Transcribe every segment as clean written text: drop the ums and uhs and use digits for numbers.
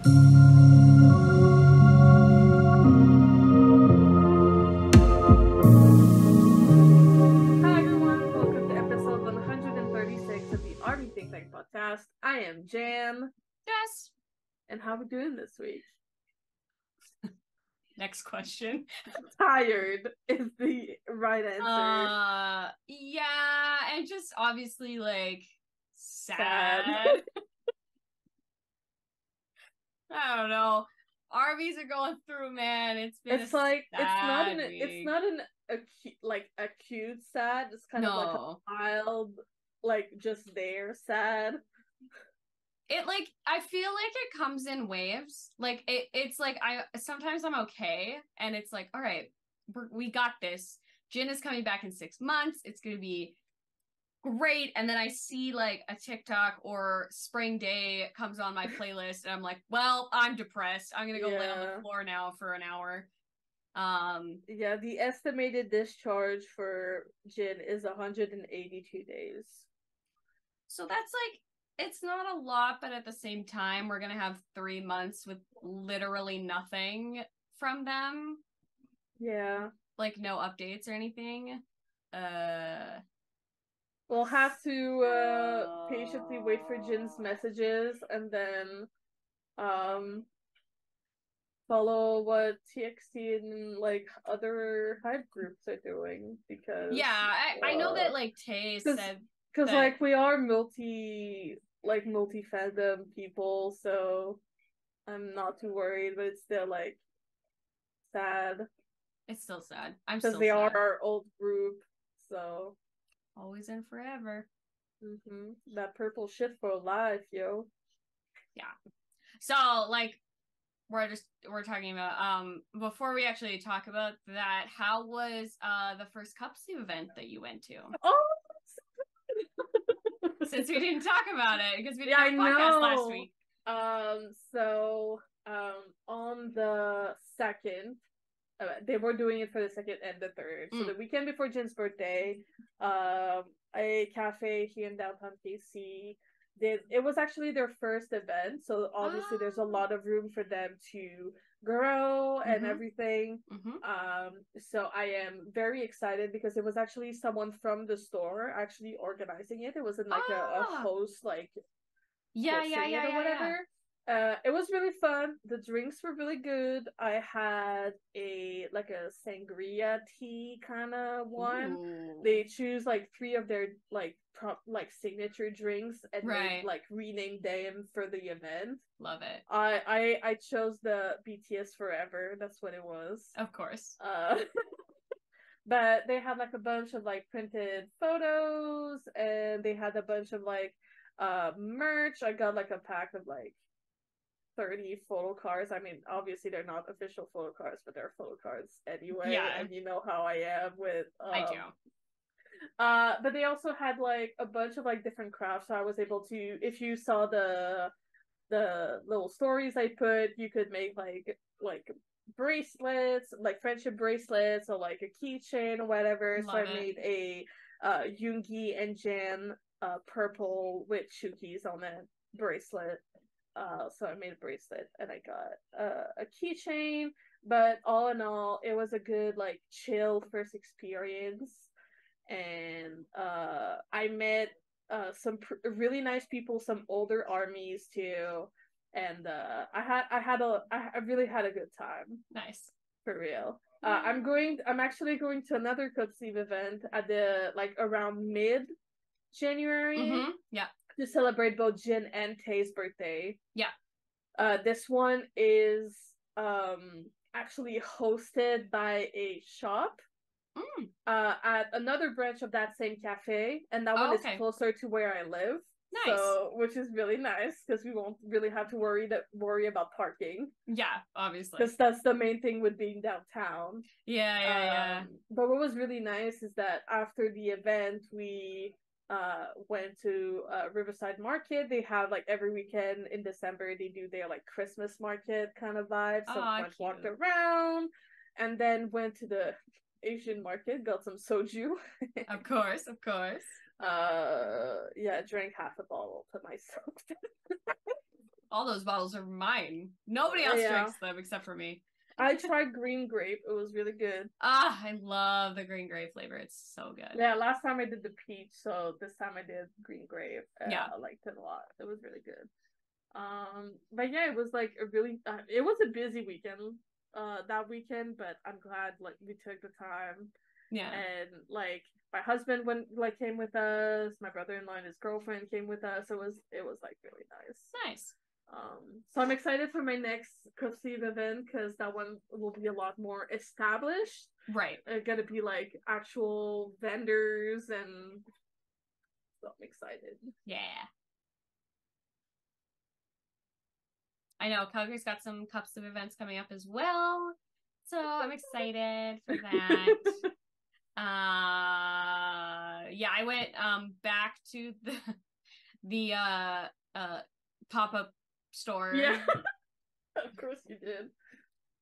everyone, welcome to episode 136 of the Army ThinkTank podcast. I am Jan. Yes. And how are we doing this week? Next question. Tired is the right answer. Yeah, and just obviously like sad. I don't know. Armies are going through, man. It's not an acute sad. It's kind of like a mild, like just there sad. It like I feel like it comes in waves. Like it's like sometimes I'm okay, and it's like, all right, we got this. Jin is coming back in 6 months. It's gonna be great. And then I see like a TikTok or Spring Day comes on my playlist, and I'm like, well, I'm depressed. I'm gonna go lay on the floor now for an hour. Yeah, the estimated discharge for Jin is 182 days. So that's like, it's not a lot, but at the same time, we're gonna have 3 months with literally nothing from them. Yeah. Like no updates or anything. We'll have to patiently wait for Jin's messages and then follow what TXT and like other hype groups are doing, because I know that like Tay said, because like we are multi fandom people, so I'm not too worried, but it's still like sad. It's still sad. Because they are our old group, so always and forever. That purple shit for life, yo. Yeah. So like we're talking about before we actually talk about that, how was the first cup sleeve event that you went to? Oh, since we didn't talk about it because we didn't have a podcast last week. So on the 2nd, they were doing it for the 2nd and the 3rd. So the weekend before Jin's birthday, a cafe here in downtown KC it was actually their first event, so obviously there's a lot of room for them to grow and everything. So I am very excited because it was actually someone from the store actually organizing it. It wasn't like a host like whatever. It was really fun. The drinks were really good. I had a sangria tea kind of one. Ooh. They choose like 3 of their like signature drinks and they like renamed them for the event. Love it. I chose the BTS Forever. That's what it was. Of course. But they had like a bunch of like printed photos, and they had a bunch of like merch. I got like a pack of like 30 photo cards. I mean, obviously they're not official photo cards, but they're photo cards anyway. Yeah. And you know how I am with I do. But they also had like a bunch of like different crafts. So I was able to, if you saw the little stories I put, you could make like bracelets, like friendship bracelets, or like a keychain or whatever. So I made a Yoongi and Jan purple with Shuki's on that bracelet. So I made a bracelet and I got a keychain. But all in all, it was a good like chill first experience, and I met some really nice people, some older armies too, and I really had a good time. Nice, for real. I'm actually going to another Cup Sleeve event at the like around mid-January. Yeah. To celebrate both Jin and Tae's birthday. Yeah. This one is actually hosted by a shop at another branch of that same cafe, and that one is closer to where I live. Nice. So, which is really nice because we won't really have to worry about parking. Yeah, obviously. Because that's the main thing with being downtown. Yeah. But what was really nice is that after the event, we went to Riverside Market. They have like every weekend in December they do their like Christmas market kind of vibe. So walked around and then went to the Asian market, got some soju. Of course. Yeah, drank half a bottle to myself. all those bottles are mine. Nobody else drinks them except for me. I tried green grape. It was really good. I love the green grape flavor. It's so good. Yeah, last time I did the peach, so this time I did green grape. Yeah, I liked it a lot. It was really good. But yeah, it was like a really it was a busy weekend that weekend, but I'm glad like we took the time. Yeah. And like my husband came with us, my brother-in-law and his girlfriend came with us. It was like really nice. Nice. So I'm excited for my next Cook event because that one will be a lot more established. Right. It's gonna be like actual vendors, and so I'm excited. Yeah. I know Calgary's got some cups of events coming up as well, so I'm excited for that. Yeah, I went back to the pop-up store. Yeah. Of course you did.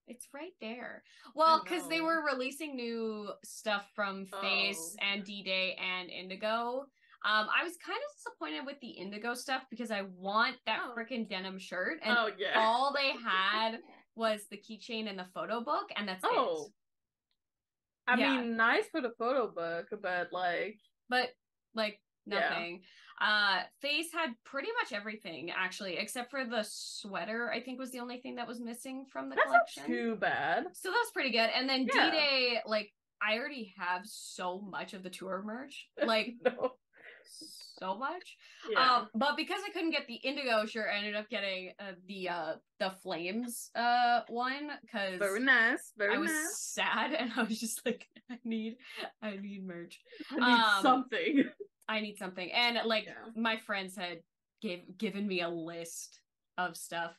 It's right there. Well, because they were releasing new stuff from Face and D-Day and Indigo. I was kind of disappointed with the Indigo stuff because I want that freaking denim shirt, and all they had was the keychain and the photo book, and that's it. I mean, nice for the photo book, but nothing. Face had pretty much everything actually, except for the sweater. I think was the only thing that was missing from the collection. Not too bad. So that's pretty good. And then D-Day, like I already have so much of the tour merch, like so much. But because I couldn't get the Indigo shirt, I ended up getting the Flames one because very nice. I was sad and I was just like, I need merch. I need something. I need something. And like my friends had given me a list of stuff.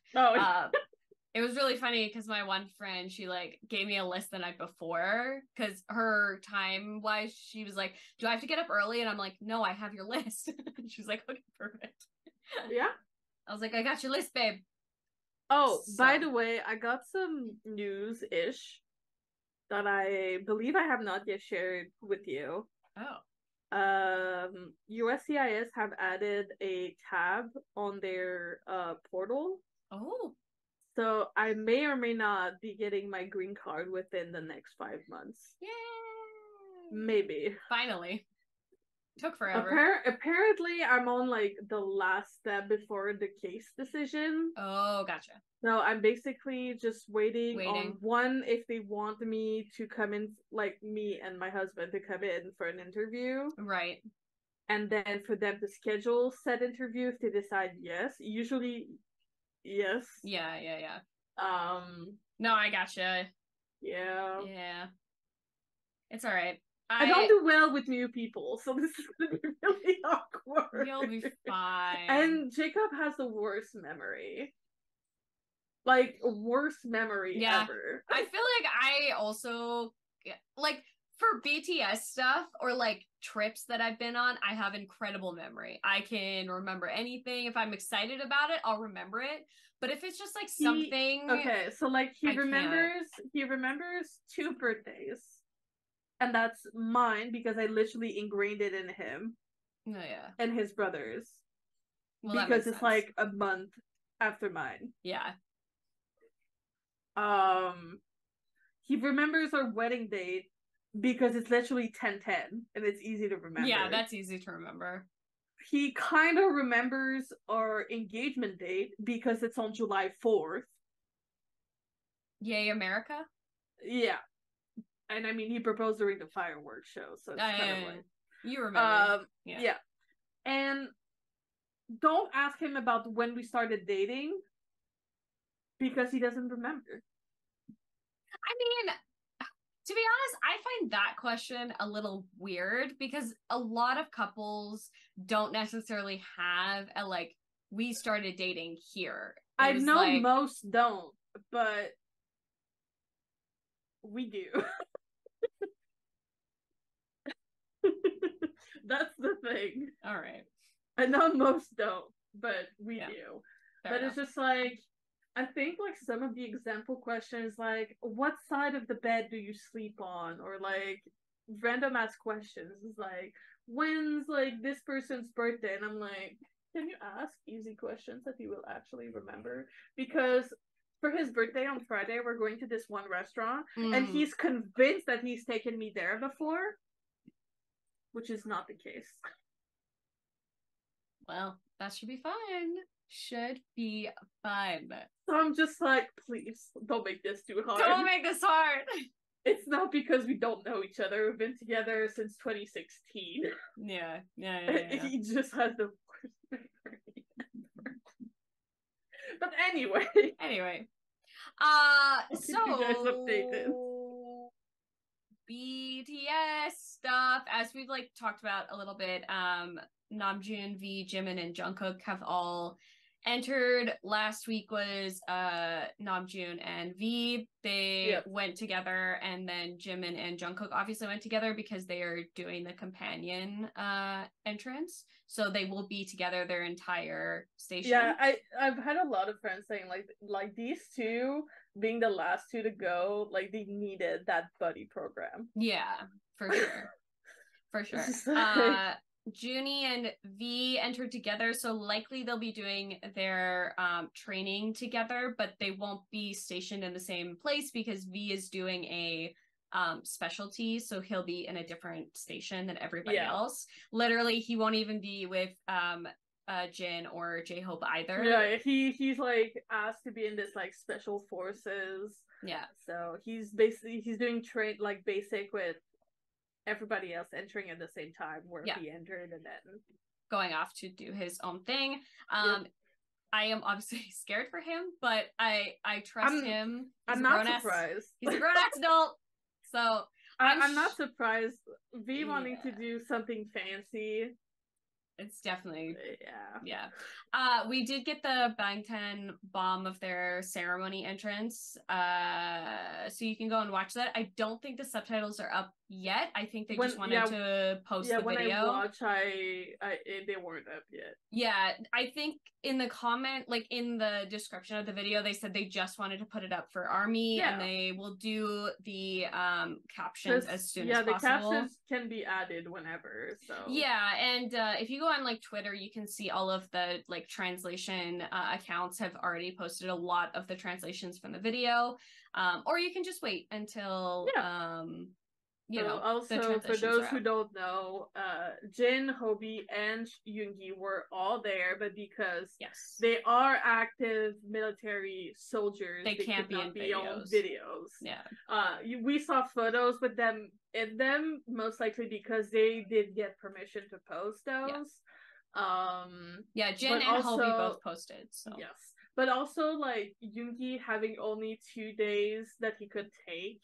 It was really funny because my one friend, she like gave me a list the night before because her time wise, she was like, do I have to get up early? And I'm like, no, I have your list. And she was like, okay, perfect. Yeah. I was like, I got your list, babe. By the way, I got some news-ish that I believe I have not yet shared with you. USCIS have added a tab on their portal. So I may or may not be getting my green card within the next 5 months. Yay! Maybe. Finally. Took forever. Apparently I'm on like the last step before the case decision. Oh, gotcha. So I'm basically just waiting on one, if they want me to come in, like me and my husband to come in for an interview. Right. And then for them to schedule said interview if they decide yes. Usually yes. Yeah. No, I gotcha. Yeah. It's all right. I don't do well with new people, so this is gonna be really awkward. You'll be fine. And Jacob has the worst memory. Like, worst memory ever. I feel like I also, like, for BTS stuff or, like, trips that I've been on, I have incredible memory. I can remember anything. If I'm excited about it, I'll remember it. But if it's just, like, something... Okay, so, like, he remembers 2 birthdays. And that's mine, because I literally ingrained it in him. Oh, yeah. And his brothers. Well, because it's, like, a month after mine. Yeah. He remembers our wedding date because it's literally 10/10 and it's easy to remember. Yeah, that's easy to remember. He kind of remembers our engagement date because it's on July 4th. Yay, America? Yeah. And I mean, he proposed during the fireworks show, so it's kind of like... You remember. Yeah. And don't ask him about when we started dating because he doesn't remember. I mean, to be honest, I find that question a little weird because a lot of couples don't necessarily have a, like, we started dating here. I know most don't, but we do. That's the thing. All right. I know most don't, but we do. Fair but enough. It's just like, I think like some of the example questions, like, what side of the bed do you sleep on? Or like random ass questions. It's like, when's like this person's birthday? And I'm like, Can you ask easy questions that he will actually remember? Because for his birthday on Friday, we're going to this one restaurant, and he's convinced that he's taken me there before, which is not the case. Well, that should be fun. Should be fun. So I'm just like, please, don't make this too hard. Don't make this hard. It's not because we don't know each other. We've been together since 2016. Yeah. He just has the worst memory ever. But anyway. So you guys updated. BTS stuff, as we've like talked about a little bit, Namjoon, V, Jimin, and Jungkook have all entered. Last week was Namjoon and V. They went together, and then Jimin and Jungkook obviously went together because they are doing the companion entrance. So they will be together their entire station. Yeah, I've had a lot of friends saying like these two being the last two to go, like they needed that buddy program. Yeah, for sure. For sure. Junie and V entered together, so likely they'll be doing their training together, but they won't be stationed in the same place because V is doing a specialty, so he'll be in a different station than everybody else. Literally, he won't even be with Jin or J-Hope either. Yeah, he's like asked to be in this like special forces. Yeah. So he's doing like basic with everybody else entering at the same time where he entered and then going off to do his own thing. I am obviously scared for him, but I trust him. I'm not surprised. He's a grown-ass adult. So I'm not surprised. V wanting to do something fancy. It's definitely we did get the Bangtan bomb of their ceremony entrance, so you can go and watch that. I don't think the subtitles are up yet. I think they just wanted to post the video. When I watch, they weren't up yet. Yeah, I think in the comment, like in the description of the video, they said they just wanted to put it up for ARMY, and they will do the captions as soon as possible. Yeah, the captions can be added whenever. So yeah, and if you go on like Twitter, you can see all of the like translation accounts have already posted a lot of the translations from the video, or you can just wait until you know. Also, for those who don't know, Jin, Hobie, and Yoongi were all there, but because they are active military soldiers, they can't be in videos. Yeah. We saw photos with them in them, most likely because they did get permission to post those. Jin and Hobie both posted. So yes, but also like Yoongi having only 2 days that he could take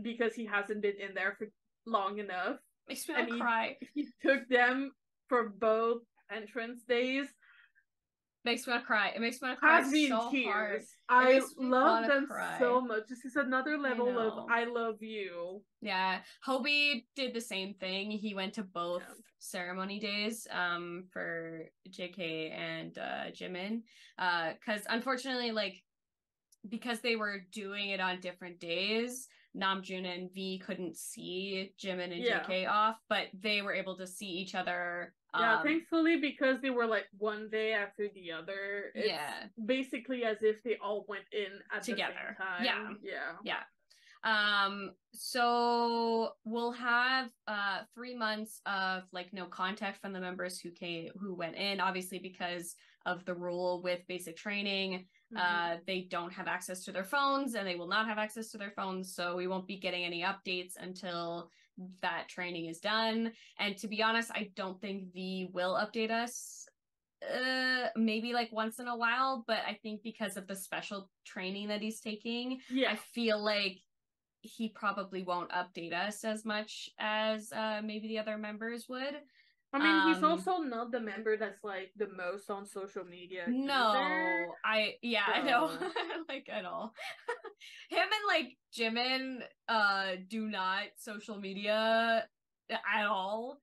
because he hasn't been in there for long enough. Makes me want to cry. He took them for both entrance days. Makes me want to cry. It makes me want to cry so hard. I love them so much. This is another level of I love you. Yeah. Hobie did the same thing. He went to both ceremony days for JK and Jimin. Because unfortunately, like, because they were doing it on different days, Namjoon and V couldn't see Jimin and JK off, but they were able to see each other. Thankfully, because they were like one day after the other. It's basically as if they all went in at together. The same time. Yeah. So we'll have 3 months of like no contact from the members who went in, obviously because of the rule with basic training. They don't have access to their phones, and they will not have access to their phones, so we won't be getting any updates until that training is done. And to be honest, I don't think V will update us maybe like once in a while, but I think because of the special training that he's taking, I feel like he probably won't update us as much as maybe the other members would. I mean, he's also not the member that's like the most on social media. No, I know, like at all. Him and like Jimin do not social media at all.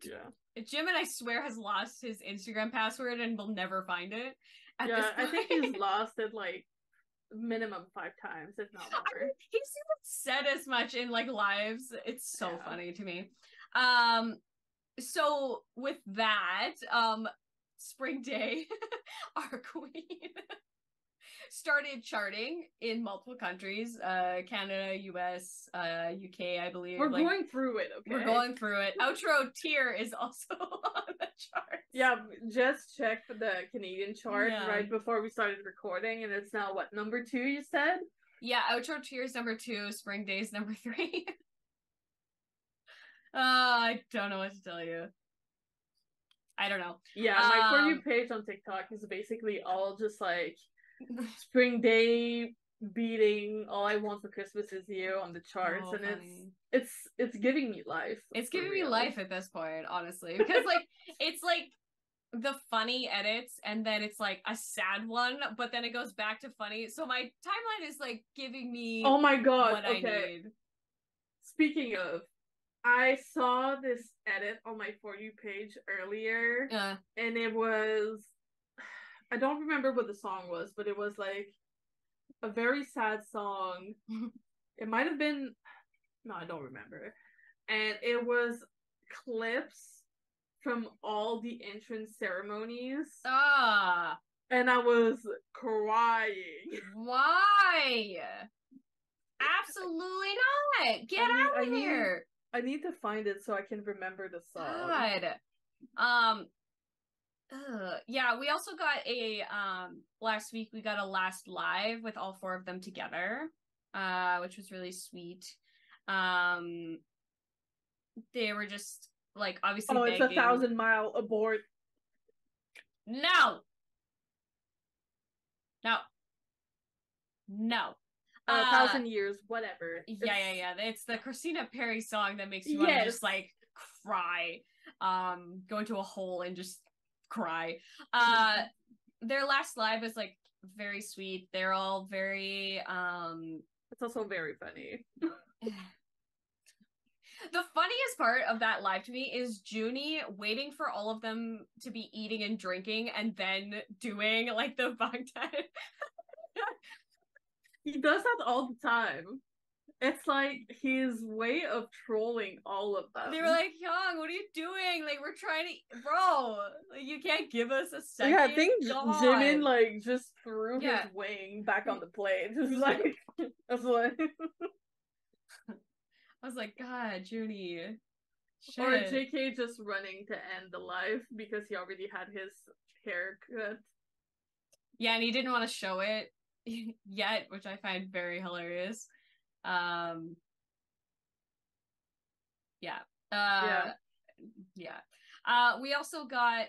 Yeah. Jimin, I swear, has lost his Instagram password and will never find it. I think he's lost it like minimum 5 times, if not more. He's said as much in like lives. It's so funny to me. So with that, Spring Day, our queen, started charting in multiple countries, Canada, US, UK, I believe. We're going through it, okay? We're going through it. Outro Tear is also on the charts. Yeah, just checked the Canadian chart right before we started recording, and it's now, what, number 2, you said? Yeah, Outro Tear is number 2, Spring Day is number 3. I don't know what to tell you. I don't know. Yeah, my For You page on TikTok is basically all just like Spring Day beating All I Want for Christmas Is You on the charts, and funny. It's giving me life. It's giving me life at this point, honestly, because like it's like the funny edits, and then it's like a sad one, but then it goes back to funny. So my timeline is like giving me oh my god what I need. Speaking of, I saw this edit on my For You page earlier, and it was, I don't remember what the song was, but it was like a very sad song. It might have been, no, I don't remember. And it was clips from all the entrance ceremonies. And I was crying. Why? Absolutely not. Get out of here. I need to find it so I can remember the song. God. Yeah, we also got a last week we got a last live with all 4 of them together, which was really sweet. They were just like obviously it's begging. 1,000 mile abort. No. 1,000 years, whatever. Yeah. It's the Christina Perri song that makes you want to just like cry, go into a hole and just cry. Their last live is like very sweet. They're all very it's also very funny. The funniest part of that live to me is Junie waiting for all of them to be eating and drinking and then doing like the Bangtan. He does that all the time. It's like his way of trolling all of them. They were like, Hyung, what are you doing? Like, we're trying to... Bro, like, you can't give us a second? Yeah, I think Jimin, like, just threw his wing back on the plate. Just like... That's what... I was like, God, Junie. Shit. Or JK just running to end the live because he already had his haircut. Yeah, and he didn't want to show it yet, which I find very hilarious. We also got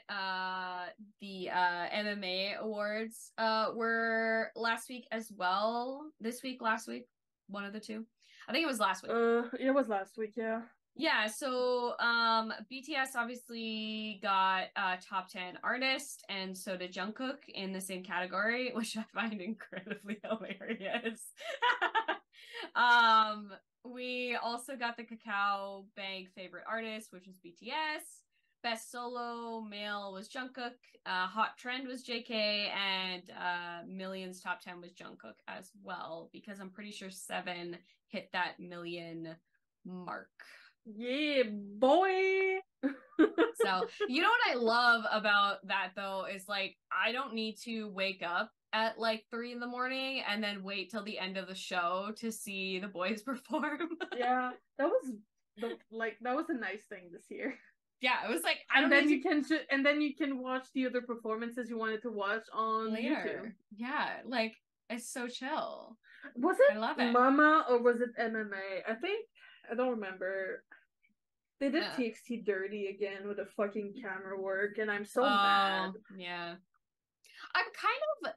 the MMA awards were last week as well. This week, last week, one of the two. I think it was last week. It was last week, yeah. Yeah, so BTS obviously got top 10 artist, and so did Jungkook in the same category, which I find incredibly hilarious. We also got the Kakao Bang favorite artist, which is BTS. Best solo male was Jungkook. Hot trend was JK, and Millions top 10 was Jungkook as well, because I'm pretty sure 7 hit that million mark. Yeah, boy. So, you know what I love about that though is like I don't need to wake up at like 3 in the morning and then wait till the end of the show to see the boys perform. Yeah, that was a nice thing this year. Yeah, it was like and then you can watch the other performances you wanted to watch on later. YouTube. Yeah, like it's so chill. Was it I love it. Mama or was it MMA? I don't remember. They did TXT dirty again with the fucking camera work, and I'm so mad. Yeah. I'm kind of...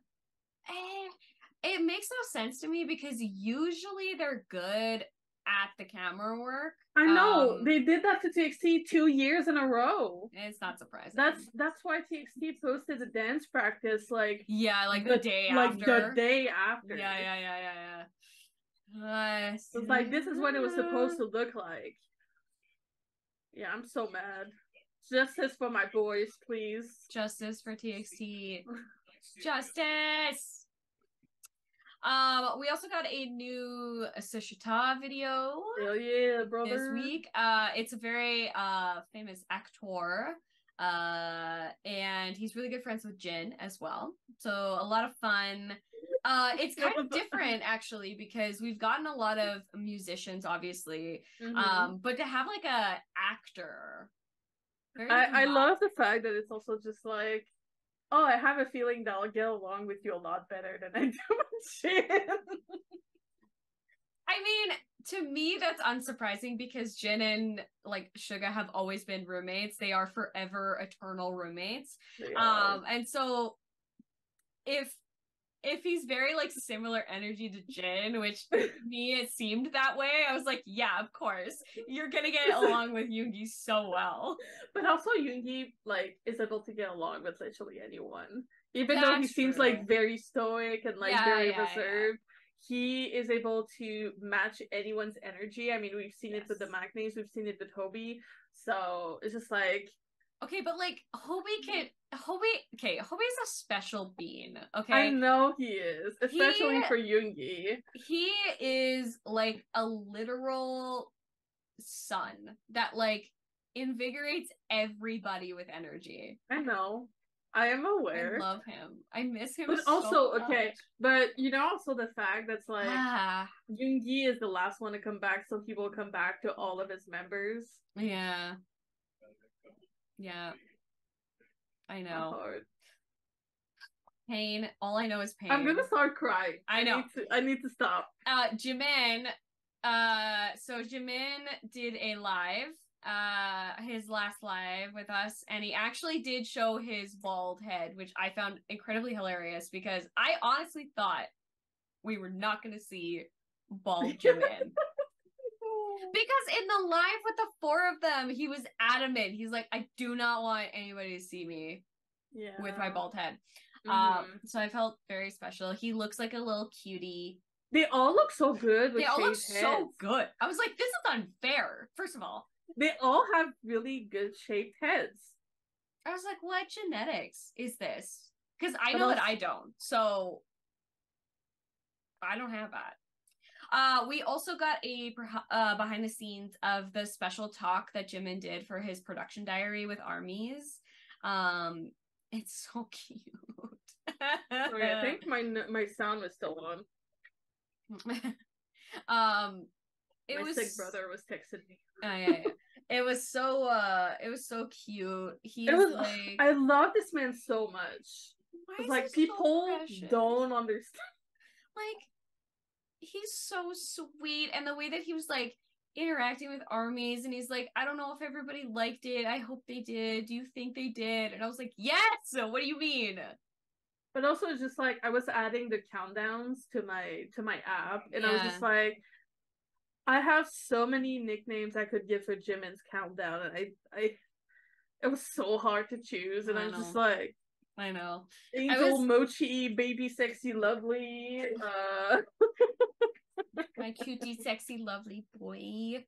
it makes no sense to me because usually they're good at the camera work. I know. They did that to TXT 2 years in a row. It's not surprising. That's why TXT posted a dance practice like... Yeah, like the day after. Like the day after. Yeah. It's like, this is what it was supposed to look like. Yeah, I'm so mad. Justice for my boys, please. Justice for TXT. Justice! We also got a new Sushita video. Hell yeah, brother. This week. It's a very famous actor. And he's really good friends with Jin as well. So a lot of fun. It's kind of different actually because we've gotten a lot of musicians, obviously, but to have like a actor, I love the fact that it's also just like, oh, I have a feeling that I'll get along with you a lot better than I do with Jin. I mean, to me, that's unsurprising because Jin and like Suga have always been roommates. They are forever eternal roommates. And so if he's very like similar energy to Jin, which to me it seemed that way, I was like, yeah, of course. You're gonna get along with Yoongi so well. But also Yoongi like is able to get along with literally anyone. Even though he seems like very stoic and like very reserved. He is able to match anyone's energy. I mean, we've seen it with the Magnes, we've seen it with Hobie. So it's just like, okay, but like Hobie's a special being, okay? I know he is, especially for Yoongi. He is like a literal sun that like invigorates everybody with energy. I know. I am aware. I love him. I miss him. But also, okay, but you know, also the fact that's like Yoongi is the last one to come back, so he will come back to all of his members. Yeah. Yeah. I know. Pain. All I know is pain. I'm gonna start crying. I know. I need to stop. Jimin. So Jimin did a live. His last live with us, and he actually did show his bald head, which I found incredibly hilarious because I honestly thought we were not going to see bald Jimin. Because in the live with the four of them, he was adamant. He's like, I do not want anybody to see me with my bald head. So I felt very special. He looks like a little cutie. They all look so good with They all look heads. so good. I was like, this is unfair, first of all. They all have really good shaped heads. I was like, what genetics is this? Because I know that I don't. So I don't have that. We also got a behind the scenes of the special talk that Jimin did for his production diary with ARMYs. It's so cute. Sorry, I think my sound was still on. My sick brother was texting me. Yeah. It was so cute. I love this man so much. It's like people don't understand. Like, he's so sweet, and the way that he was like interacting with ARMYs, and he's like, I don't know if everybody liked it. I hope they did. Do you think they did? And I was like, yes. What do you mean? But also, it's just like I was adding the countdowns to my app, and I was just like, I have so many nicknames I could give for Jimin's countdown, and it was so hard to choose, and I was just like, I know, Angel, Mochi, Baby, Sexy, Lovely, my cutie, sexy, lovely boy.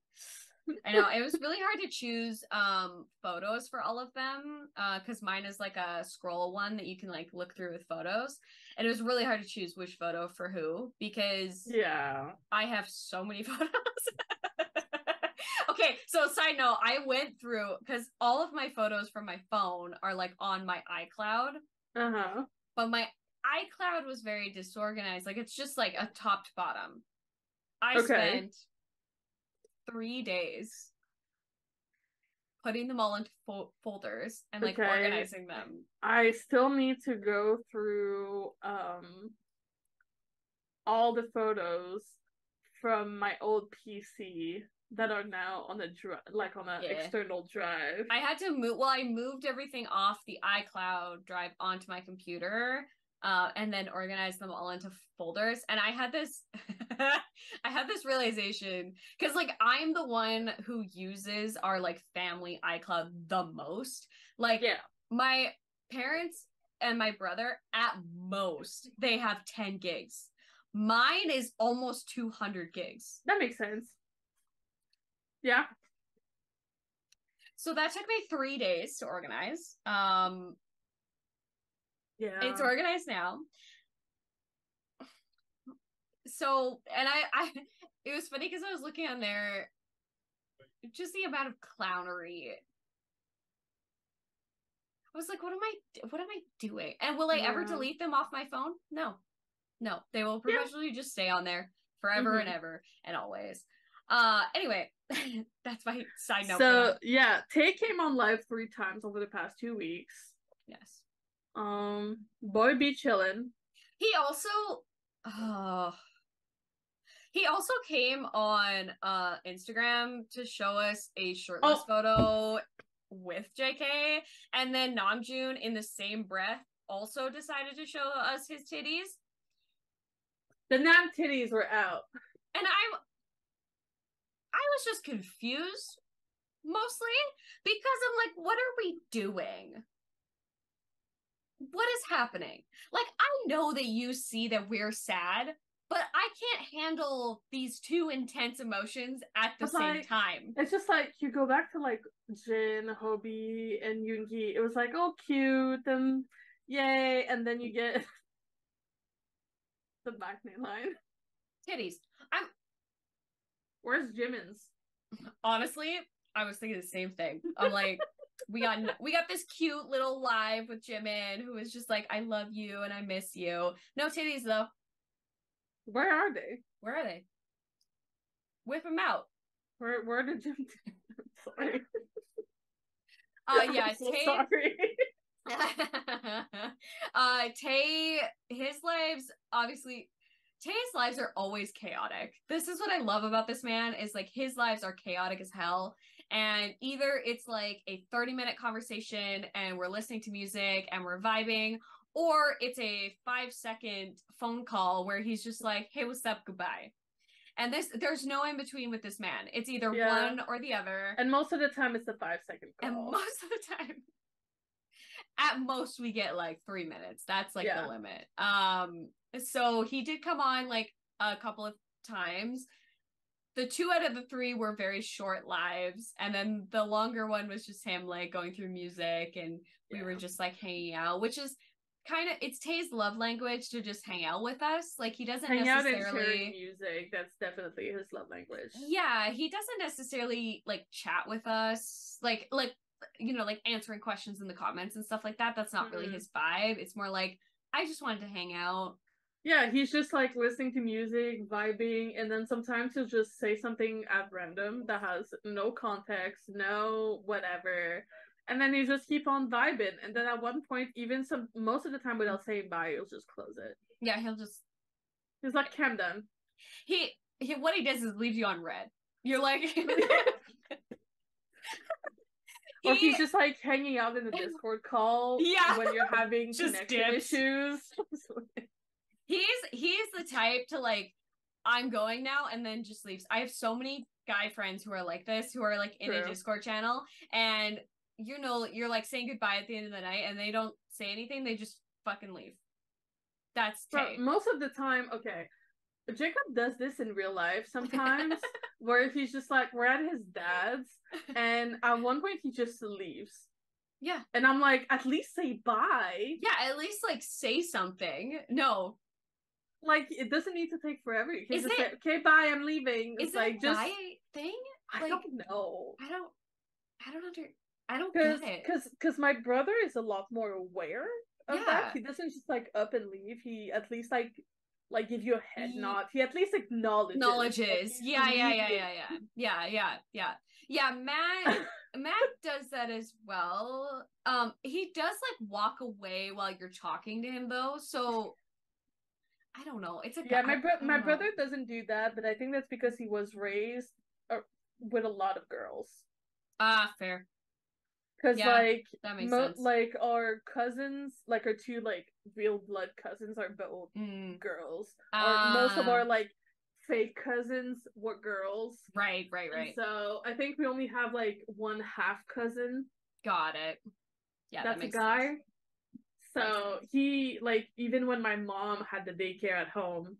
I know, it was really hard to choose photos for all of them, because mine is like a scroll one that you can like look through with photos, and it was really hard to choose which photo for who, because I have so many photos. Okay, so side note, I went through, because all of my photos from my phone are like on my iCloud, but my iCloud was very disorganized. Like, it's just like a top to bottom. I spent 3 days putting them all into folders and like organizing them. I still need to go through all the photos from my old PC that are now on a external drive. I had to move. Well, I moved everything off the iCloud drive onto my computer, and then organized them all into folders. And I had this, I had this realization, because like I'm the one who uses our like family iCloud the most. Like my parents and my brother, at most, they have 10 gigs. Mine is almost 200 gigs. That makes sense. Yeah. So that took me 3 days to organize. It's organized now. So, and I it was funny because I was looking on there, just the amount of clownery I was like, what am I doing? And will I ever delete them off my phone? No. They will perpetually just stay on there forever and ever and always. Anyway, that's my side note. So yeah, Tay came on live 3 times over the past 2 weeks. Yes. Boy be chillin'. He also came on Instagram to show us a shirtless photo with JK, and then Namjoon in the same breath also decided to show us his titties. The Nam titties were out. And I was just confused, mostly, because I'm like, what are we doing? What is happening? Like, I know that you see that we're sad, but I can't handle these 2 intense emotions at the same time. It's just like, you go back to like Jin, Hobie, and Yoongi. It was like, oh, cute, and yay, and then you get the backname line. Titties. Where's Jimin's? Honestly, I was thinking the same thing. I'm like, we got this cute little live with Jimin who is just like, I love you and I miss you. No titties though. Where are they? Where are they? Whip them out. Where did Jim? Sorry. Yeah, I'm so Tay. Sorry. Tay, his lives, obviously, Tay's lives are always chaotic. This is what I love about this man, is like his lives are chaotic as hell. And either it's like a 30-minute conversation and we're listening to music and we're vibing, or it's a 5-second phone call where he's just like, hey, what's up? Goodbye. And there's no in between with this man. It's either one or the other. And most of the time it's a 5-second call. And most of the time, at most, we get like 3 minutes. That's like the limit. So he did come on like a couple of times. The 2 out of the 3 were very short lives, and then the longer one was just him like going through music, and we were just like hanging out, which is kind of, it's Tay's love language to just hang out with us. Like, he doesn't hang necessarily out and sharing music. That's definitely his love language. Yeah, he doesn't necessarily like chat with us, like you know, like answering questions in the comments and stuff like that. That's not really his vibe. It's more like, I just wanted to hang out. Yeah, he's just like listening to music, vibing, and then sometimes he'll just say something at random that has no context, no whatever, and then you just keep on vibing. And then at one point, even most of the time without saying bye, he'll just close it. Yeah, he's like, "Cam done." He what he does is leaves you on red. You're like, or he's just like hanging out in the Discord call when you're having connection issues. He's the type to like, I'm going now, and then just leaves. I have so many guy friends who are like this, who are like in a Discord channel, and you know, you're like saying goodbye at the end of the night, and they don't say anything, they just fucking leave. That's Tay. Most of the time, okay, Jacob does this in real life sometimes, where if he's just like, we're at his dad's, and at one point he just leaves. Yeah. And I'm like, at least say bye. Yeah, at least like say something. No. Like, it doesn't need to take forever. You can just say, okay, bye, I'm leaving. Is it like a guy thing? I don't know. I don't get it. Because my brother is a lot more aware of that. He doesn't just like up and leave. He at least like give you a head nod. He at least acknowledges. Like, Yeah, Matt does that as well. He does like walk away while you're talking to him though, so I don't know. It's my brother doesn't do that, but I think that's because he was raised with a lot of girls. Fair. Because like that makes sense. Like our cousins, like our 2 like real blood cousins are both girls. Or most of our like fake cousins were girls. Right. And so I think we only have like 1 half cousin. Got it. Yeah, that's a guy. Sense. So he like, even when my mom had the daycare at home,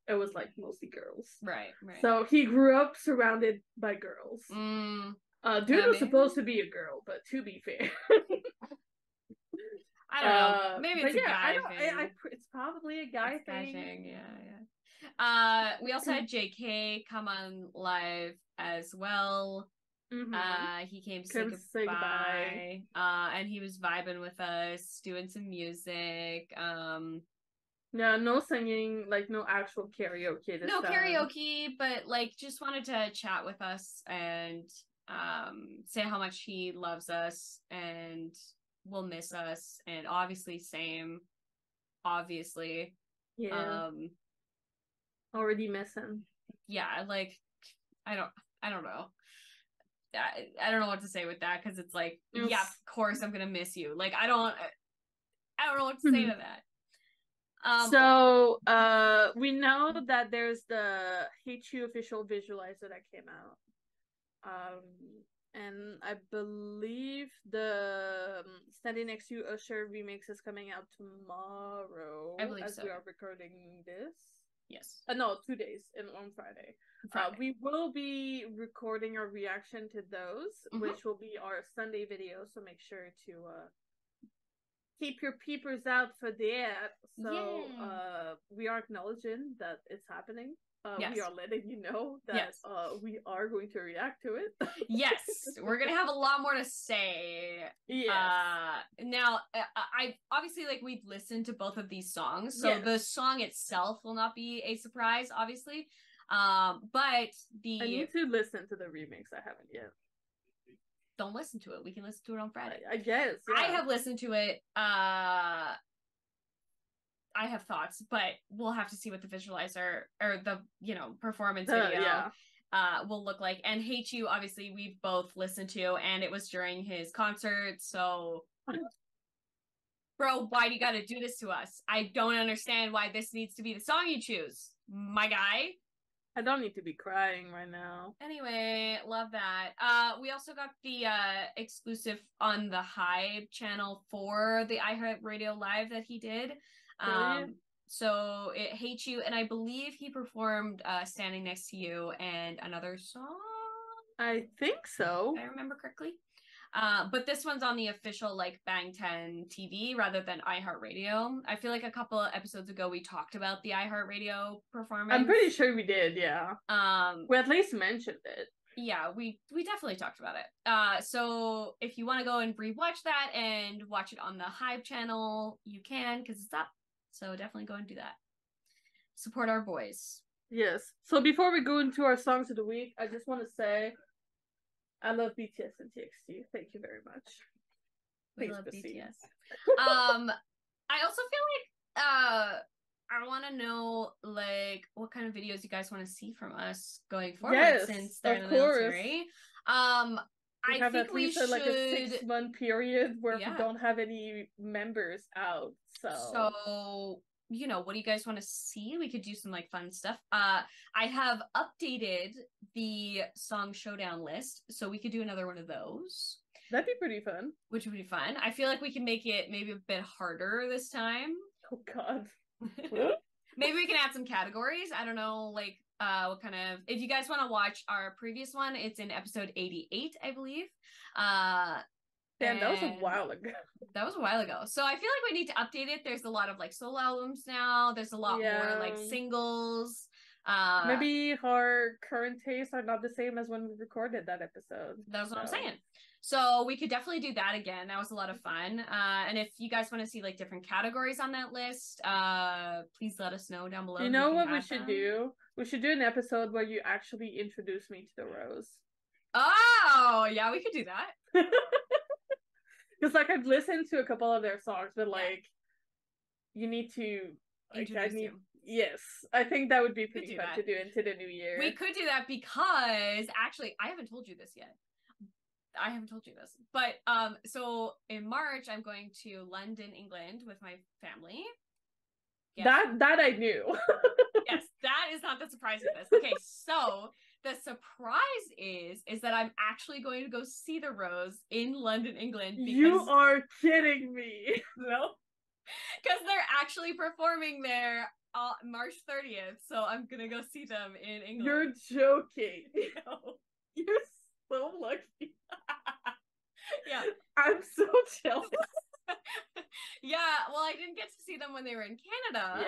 it was like mostly girls. Right. So he grew up surrounded by girls. Dude was supposed to be a girl, but to be fair, I don't know. Maybe it's a guy thing. It's probably a guy thing. Yeah. We also had JK come on live as well. He came to Come say goodbye. And he was vibing with us, doing some music. Yeah, no singing, like no actual karaoke this no time. karaoke, but like just wanted to chat with us and say how much he loves us and will miss us, and obviously same. Obviously. Yeah. Already missing. Yeah, like I don't know. I don't know what to say with that, because it's like, yeah, of course I'm gonna miss you. Like I don't know what to say to that. So we know that there's the Hate You official visualizer that came out. And I believe the Standing Next to You Usher remix is coming out tomorrow. I believe as so. we are recording this. Yes. No, 2 days on Friday. We will be recording our reaction to those, which will be our Sunday video. So make sure to keep your peepers out for that. So we are acknowledging that it's happening. Yes. We are letting you know that we are going to react to it. Yes, we're gonna have a lot more to say. Yes. Now, I obviously, like, we've listened to both of these songs, so the song itself will not be a surprise, obviously. But I need to listen to the remix. I haven't yet. Don't listen to it. We can listen to it on Friday. I guess. Yeah. I have listened to it. I have thoughts, but we'll have to see what the visualizer or the, performance video will look like. And Hate You, obviously, we've both listened to, and it was during his concert. So, bro, why do you got to do this to us? I don't understand why this needs to be the song you choose, my guy. I don't need to be crying right now. Anyway, love that. We also got the exclusive on the Hype channel for the iHeartRadio live that he did. So it Hate You, and I believe he performed Standing Next to You and another song. I think so. If I remember correctly. But this one's on the official like Bangtan TV rather than iHeartRadio. I feel like a couple of episodes ago we talked about the iHeartRadio performance. I'm pretty sure we did, yeah. We at least mentioned it. Yeah, we definitely talked about it. So if you want to go and rewatch that and watch it on the Hype channel, you can, because it's up. So definitely go and do that. Support our boys. Yes. So before we go into our songs of the week, I just want to say I love BTS and TXT. Thank you very much. We love BTS. I also feel like I want to know like what kind of videos you guys want to see from us going forward, since they're in the military. I think we should like a 6-month period where we don't have any members out. So what do you guys want to see? We could do some like fun stuff. I have updated the song showdown list, so we could do another one of those. That'd be pretty fun. Which would be fun. I feel like we can make it maybe a bit harder this time. Oh God. Maybe we can add some categories. I don't know, like what kind of, if you guys want to watch our previous one, it's in episode 88, I believe. Damn, that was a while ago. That was a while ago. So I feel like we need to update it. There's a lot of like solo albums now. There's a lot more like singles. Maybe our current tastes are not the same as when we recorded that episode. That's what I'm saying. So we could definitely do that again. That was a lot of fun. And if you guys want to see like different categories on that list, please let us know down below. You know what we should do? We should do an episode where you actually introduce me to the Rose. Oh, yeah, we could do that. Because like I've listened to a couple of their songs, but like you need to like Yes, I think that would be pretty fun to do into the new year. We could do that because actually I haven't told you this yet. But so in March I'm going to London, England with my family. Yes. That I knew. Yes, that is not the surprise of this. Okay, so the surprise is that I'm actually going to go see the Rose in London, England. Because, you are kidding me. No. Because they're actually performing there March 30th. So I'm going to go see them in England. You're joking. No. You're so lucky. Yeah. I'm so jealous. Yeah, well, I didn't get to see them when they were in Canada.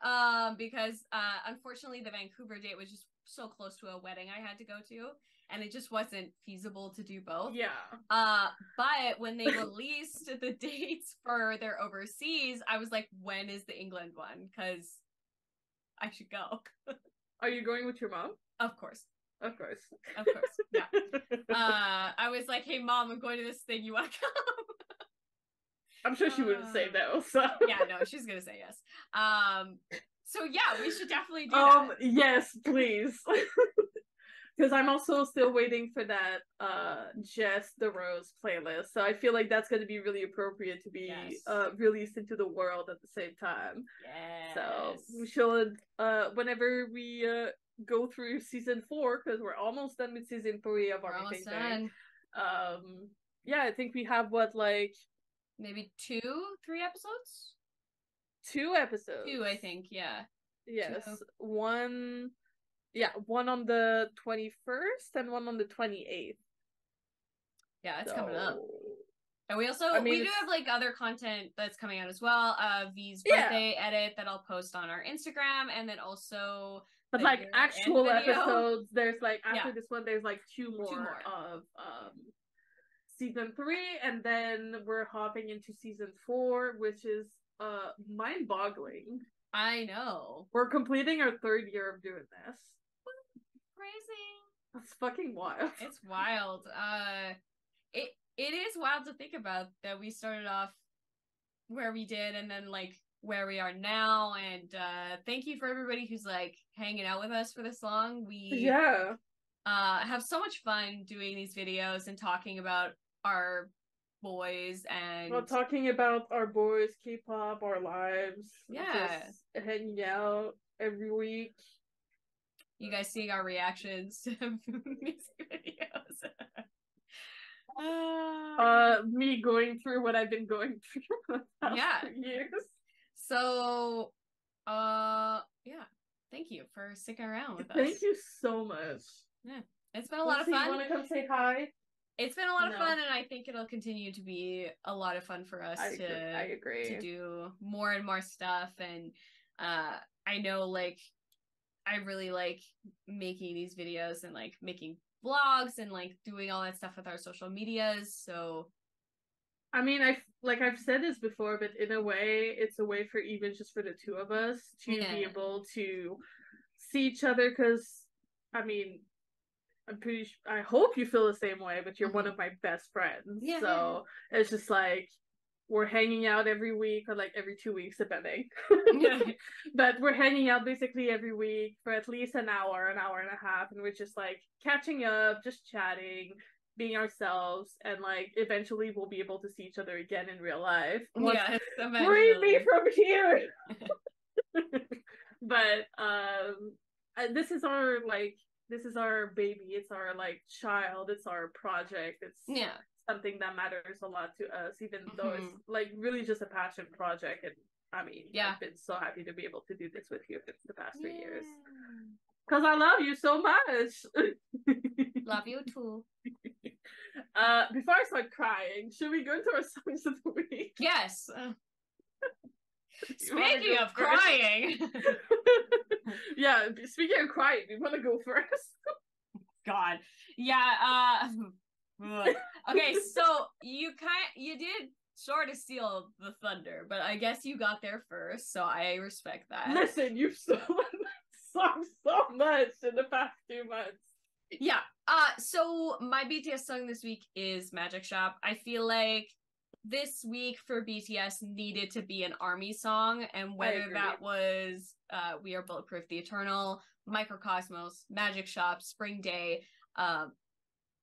Yeah. Because unfortunately the Vancouver date was just so close to a wedding I had to go to, and it just wasn't feasible to do both. Yeah. But when they released the dates for their overseas, I was like, when is the England one? Because I should go. Are you going with your mom? Of course. Of course. Of course. Yeah. I was like, hey mom, I'm going to this thing, you wanna come? I'm sure she wouldn't say no, so yeah, no, she's gonna say yes. So yeah, we should definitely do that. Yes, please. Because I'm also still waiting for that Jess the Rose playlist. So I feel like that's going to be really appropriate to be released into the world at the same time. Yes. So we should, whenever we go through season 4, because we're almost done with season 3 of our ThinkTank. Yeah, I think we have maybe 2-3 episodes? 2 episodes. 2, I think, yeah. Yes. 2. One on the 21st and one on the 28th. Yeah, it's coming up. And we also we do have other content that's coming out as well. V's birthday edit that I'll post on our Instagram, and then also actual episodes. There's after this one, there's 2 more of season 3, and then we're hopping into season 4, which is mind-boggling. I know. We're completing our 3rd year of doing this. Crazy. That's fucking wild. It's wild. It is wild to think about that we started off where we did, and then where we are now. And thank you for everybody who's hanging out with us for this long. We have so much fun doing these videos and talking about our boys and talking about our boys, K-pop, our lives. Yeah, just hanging out every week. You guys seeing our reactions to music videos. Me going through what I've been going through for the past 2 years. So, thank you for sticking around with us. Thank you so much. Yeah, it's been a lot of fun. You want to come say hi? It's been a lot of fun, and I think it'll continue to be a lot of fun for us I agree. To do more and more stuff. And I know I really like making these videos and making vlogs and doing all that stuff with our social medias. So I mean, I've said this before, but in a way it's a way for even just for the 2 of us to be able to see each other, because I mean, I hope you feel the same way, but you're one of my best friends. So it's just we're hanging out every week, or every 2 weeks, depending. But we're hanging out basically every week for at least an hour and a half, and we're just catching up, just chatting, being ourselves, and eventually we'll be able to see each other again in real life. Free me from here. But this is our baby. It's our child. It's our project. It's something that matters a lot to us, even though it's really just a passion project. And I mean, I've been so happy to be able to do this with you for the past 3 years. Because I love you so much. Love you too. Before I start crying, should we go into our songs of the week? Yes. Speaking of crying. Yeah, speaking of crying, you want to go first? God. Yeah, okay, so you did sort of steal the thunder, but I guess you got there first, so I respect that. Listen, you've stolen my song so much in the past 2 months. Yeah. So my BTS song this week is Magic Shop. I feel like this week for BTS needed to be an ARMY song, and whether that was We Are Bulletproof, The Eternal, Microcosmos, Magic Shop, Spring Day,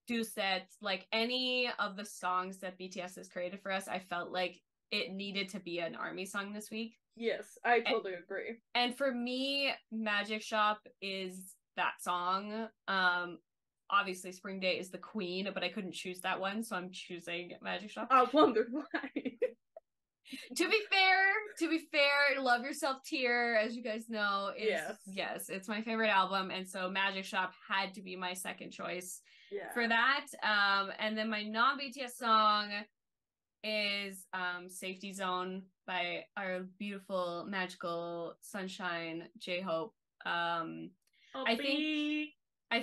Do Sets, any of the songs that BTS has created for us, I felt like it needed to be an ARMY song this week. Yes, I totally agree. And for me, Magic Shop is that song. Obviously Spring Day is the queen, but I couldn't choose that one, so I'm choosing Magic Shop. I wondered why. To be fair, Love Yourself Tear, as you guys know, is yes, it's my favorite album, and so Magic Shop had to be my second choice for that. And then my non-BTS song, is Safety Zone by our beautiful, magical Sunshine J-Hope. I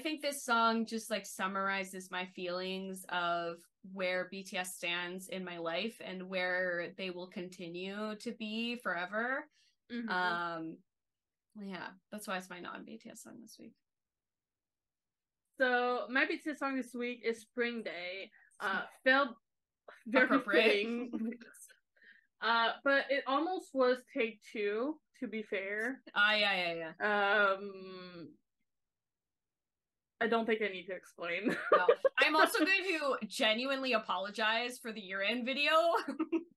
think this song just like summarizes my feelings of where BTS stands in my life and where they will continue to be forever. Yeah, that's why it's my non-BTS song this week. So my BTS song this week is Spring Day. Felt very fitting. But it almost was take two, to be fair. Yeah. I don't think I need to explain. No. I'm also going to genuinely apologize for the year-end video.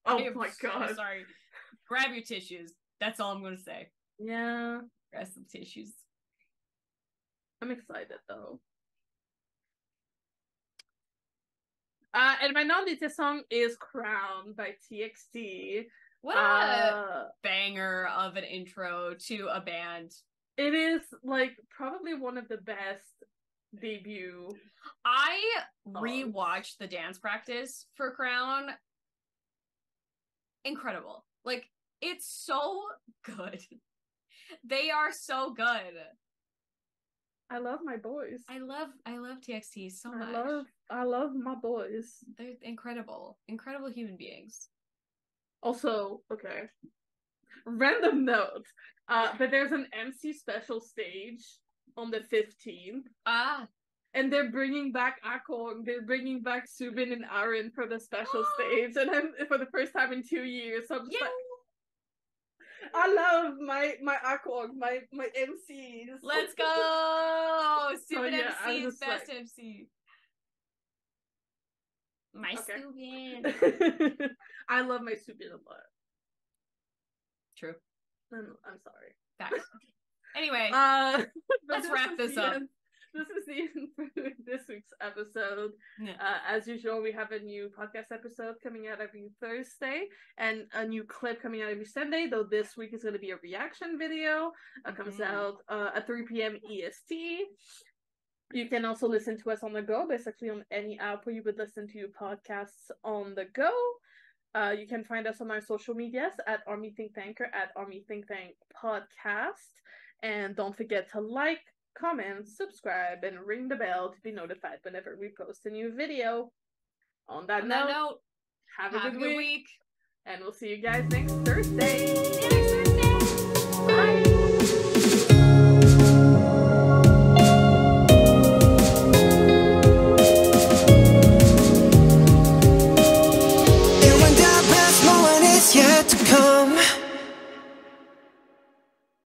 Oh my god. So sorry. Grab your tissues. That's all I'm going to say. Yeah. Grab some tissues. I'm excited though. And my non-BTS song is Crown by TXT. What a banger of an intro to a band. It is like probably one of the best debut. I rewatched the dance practice for Crown. Incredible. Like, it's so good. They are so good. I love my boys. I love TXT so much. I love my boys. They're incredible. Incredible human beings. Also, okay. Random note. But there's an MC special stage on the 15th. And they're bringing back Akon. They're bringing back Subin and Aaron for the special stage. And I'm for the first time in 2 years. So I'm just like, I love my Akon, my MCs. Let's go! Subin MC is best like... MC. My Subin. I love my Subin a lot. True. I'm sorry. Facts. Anyway, let's wrap this up. This is the end for this week's episode. Yeah. As usual, we have a new podcast episode coming out every Thursday and a new clip coming out every Sunday, though this week is going to be a reaction video. Comes out at 3 p.m. EST. You can also listen to us on the go, basically on any app where you would listen to podcasts on the go. You can find us on our social medias at Army ThinkTank or at Army ThinkTank Podcast. And don't forget to like, comment, subscribe, and ring the bell to be notified whenever we post a new video. On that note, have a good week. And we'll see you guys next Thursday.